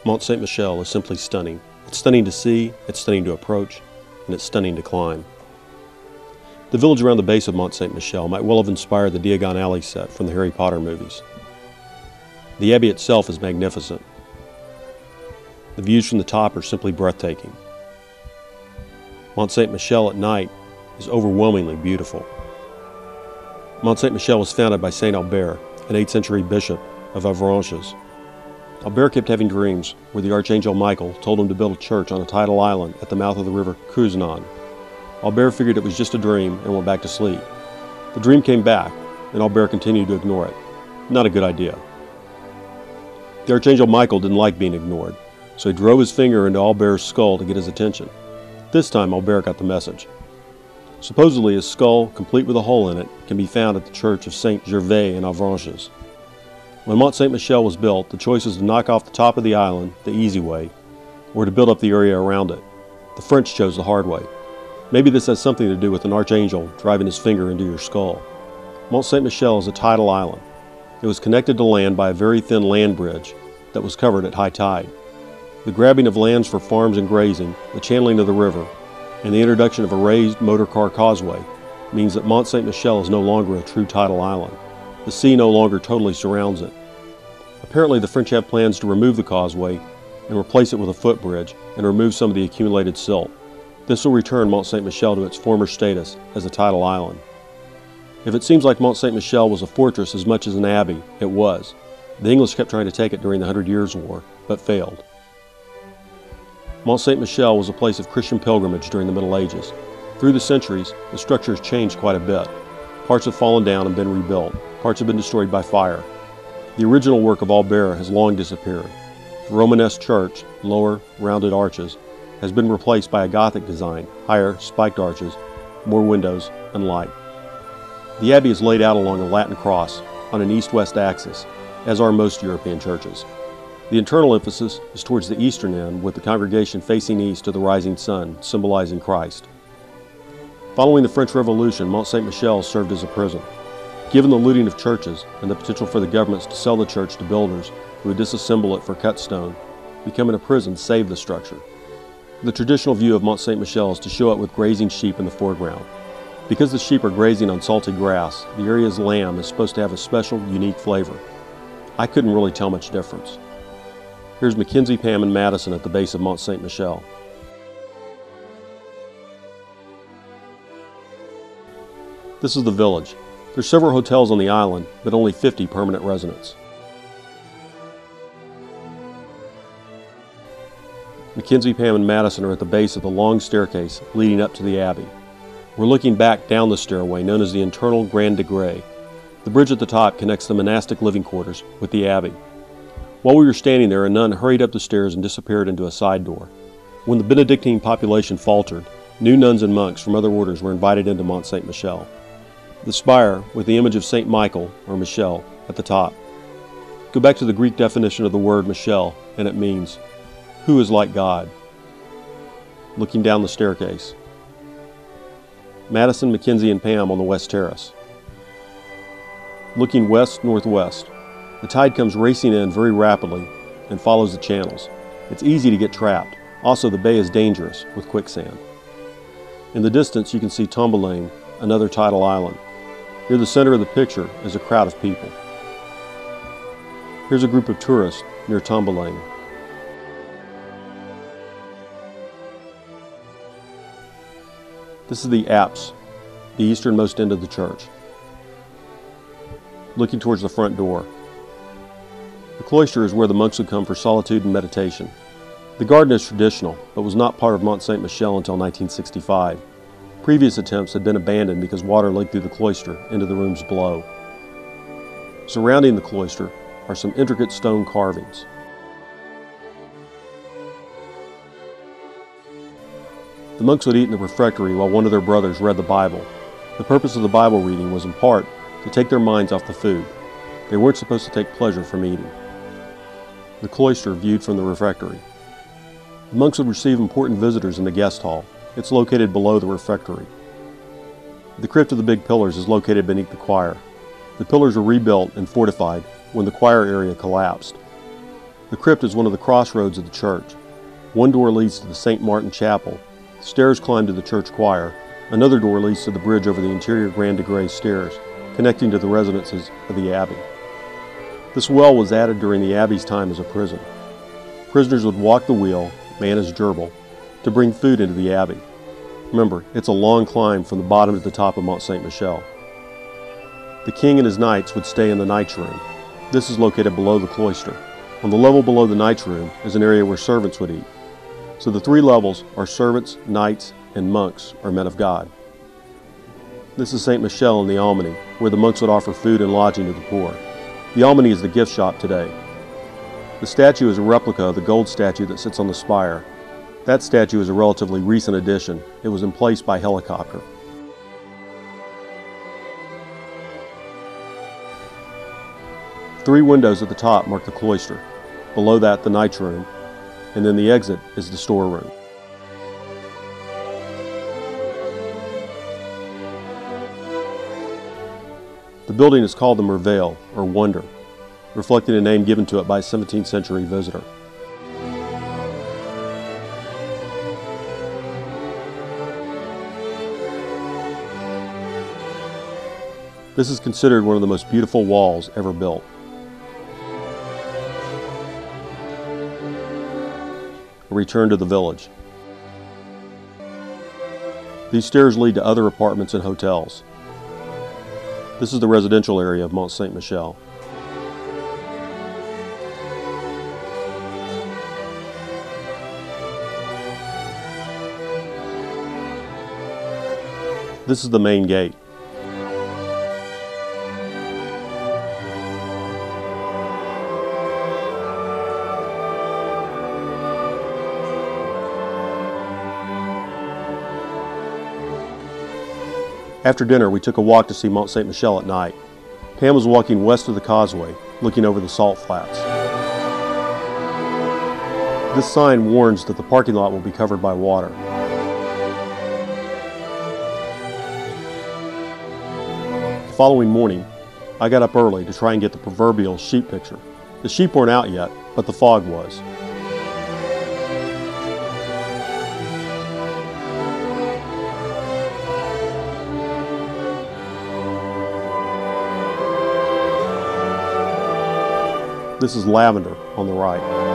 Mont St Michel is simply stunning. It's stunning to see, it's stunning to approach, and it's stunning to climb. The village around the base of Mont St Michel might well have inspired the Diagon Alley set from the Harry Potter movies. The abbey itself is magnificent. The views from the top are simply breathtaking. Mont St Michel at night is overwhelmingly beautiful. Mont St Michel was founded by Saint Albert, an 8th century bishop of Avranches. Albert kept having dreams where the Archangel Michael told him to build a church on a tidal island at the mouth of the river Couesnon. Albert figured it was just a dream and went back to sleep. The dream came back, and Albert continued to ignore it. Not a good idea. The Archangel Michael didn't like being ignored, so he drove his finger into Albert's skull to get his attention. This time Albert got the message. Supposedly his skull, complete with a hole in it, can be found at the church of Saint Gervais in Avranches. When Mont St Michel was built, the choice was to knock off the top of the island, the easy way, or to build up the area around it. The French chose the hard way. Maybe this has something to do with an archangel driving his finger into your skull. Mont St Michel is a tidal island. It was connected to land by a very thin land bridge that was covered at high tide. The grabbing of lands for farms and grazing, the channeling of the river, and the introduction of a raised motor car causeway means that Mont St Michel is no longer a true tidal island. The sea no longer totally surrounds it. Apparently the French have plans to remove the causeway and replace it with a footbridge and remove some of the accumulated silt. This will return Mont St Michel to its former status as a tidal island. If it seems like Mont St Michel was a fortress as much as an abbey, it was. The English kept trying to take it during the 100 Years' War, but failed. Mont St Michel was a place of Christian pilgrimage during the Middle Ages. Through the centuries, the structure has changed quite a bit. Parts have fallen down and been rebuilt. Parts have been destroyed by fire. The original work of Albert has long disappeared. The Romanesque church, lower, rounded arches, has been replaced by a Gothic design, higher, spiked arches, more windows, and light. The abbey is laid out along a Latin cross on an east-west axis, as are most European churches. The internal emphasis is towards the eastern end, with the congregation facing east to the rising sun, symbolizing Christ. Following the French Revolution, Mont St Michel served as a prison. Given the looting of churches and the potential for the governments to sell the church to builders who would disassemble it for cut stone, becoming a prison saved the structure. The traditional view of Mont St Michel is to show it with grazing sheep in the foreground. Because the sheep are grazing on salty grass, the area's lamb is supposed to have a special, unique flavor. I couldn't really tell much difference. Here's Mackenzie, Pam, and Madison at the base of Mont St Michel. This is the village. There's several hotels on the island, but only 50 permanent residents. Mackenzie, Pam, and Madison are at the base of the long staircase leading up to the abbey. We're looking back down the stairway known as the internal Grand Degré. The bridge at the top connects the monastic living quarters with the abbey. While we were standing there, a nun hurried up the stairs and disappeared into a side door. When the Benedictine population faltered, new nuns and monks from other orders were invited into Mont St Michel. The spire, with the image of Saint Michael, or Michel, at the top. Go back to the Greek definition of the word Michel, and it means, "Who is like God?" Looking down the staircase. Madison, Mackenzie, and Pam on the west terrace. Looking west-northwest. The tide comes racing in very rapidly and follows the channels. It's easy to get trapped. Also, the bay is dangerous with quicksand. In the distance, you can see Tombelaine, another tidal island. Near the center of the picture is a crowd of people. Here's a group of tourists near Tombelaine. This is the apse, the easternmost end of the church. Looking towards the front door. The cloister is where the monks would come for solitude and meditation. The garden is traditional, but was not part of Mont St Michel until 1965. Previous attempts had been abandoned because water leaked through the cloister into the rooms below. Surrounding the cloister are some intricate stone carvings. The monks would eat in the refectory while one of their brothers read the Bible. The purpose of the Bible reading was in part to take their minds off the food. They weren't supposed to take pleasure from eating. The cloister viewed from the refectory. The monks would receive important visitors in the guest hall. It's located below the refectory. The crypt of the big pillars is located beneath the choir. The pillars were rebuilt and fortified when the choir area collapsed. The crypt is one of the crossroads of the church. One door leads to the St. Martin Chapel. Stairs climb to the church choir. Another door leads to the bridge over the interior Grand de Grès stairs, connecting to the residences of the abbey. This well was added during the abbey's time as a prison. Prisoners would walk the wheel, man as gerbil, to bring food into the abbey. Remember, it's a long climb from the bottom to the top of Mont St Michel. The king and his knights would stay in the knight's room. This is located below the cloister. On the level below the knight's room is an area where servants would eat. So the three levels are servants, knights, and monks, or men of God. This is St. Michel in the Almany, where the monks would offer food and lodging to the poor. The Almany is the gift shop today. The statue is a replica of the gold statue that sits on the spire. That statue is a relatively recent addition. It was emplaced by helicopter. Three windows at the top mark the cloister. Below that, the knight's room, and then the exit is the storeroom. The building is called the Merveille, or Wonder, reflecting a name given to it by a 17th century visitor. This is considered one of the most beautiful walls ever built. A return to the village. These stairs lead to other apartments and hotels. This is the residential area of Mont St Michel. This is the main gate. After dinner, we took a walk to see Mont St Michel at night. Pam was walking west of the causeway, looking over the salt flats. This sign warns that the parking lot will be covered by water. The following morning, I got up early to try and get the proverbial sheep picture. The sheep weren't out yet, but the fog was. This is lavender on the right.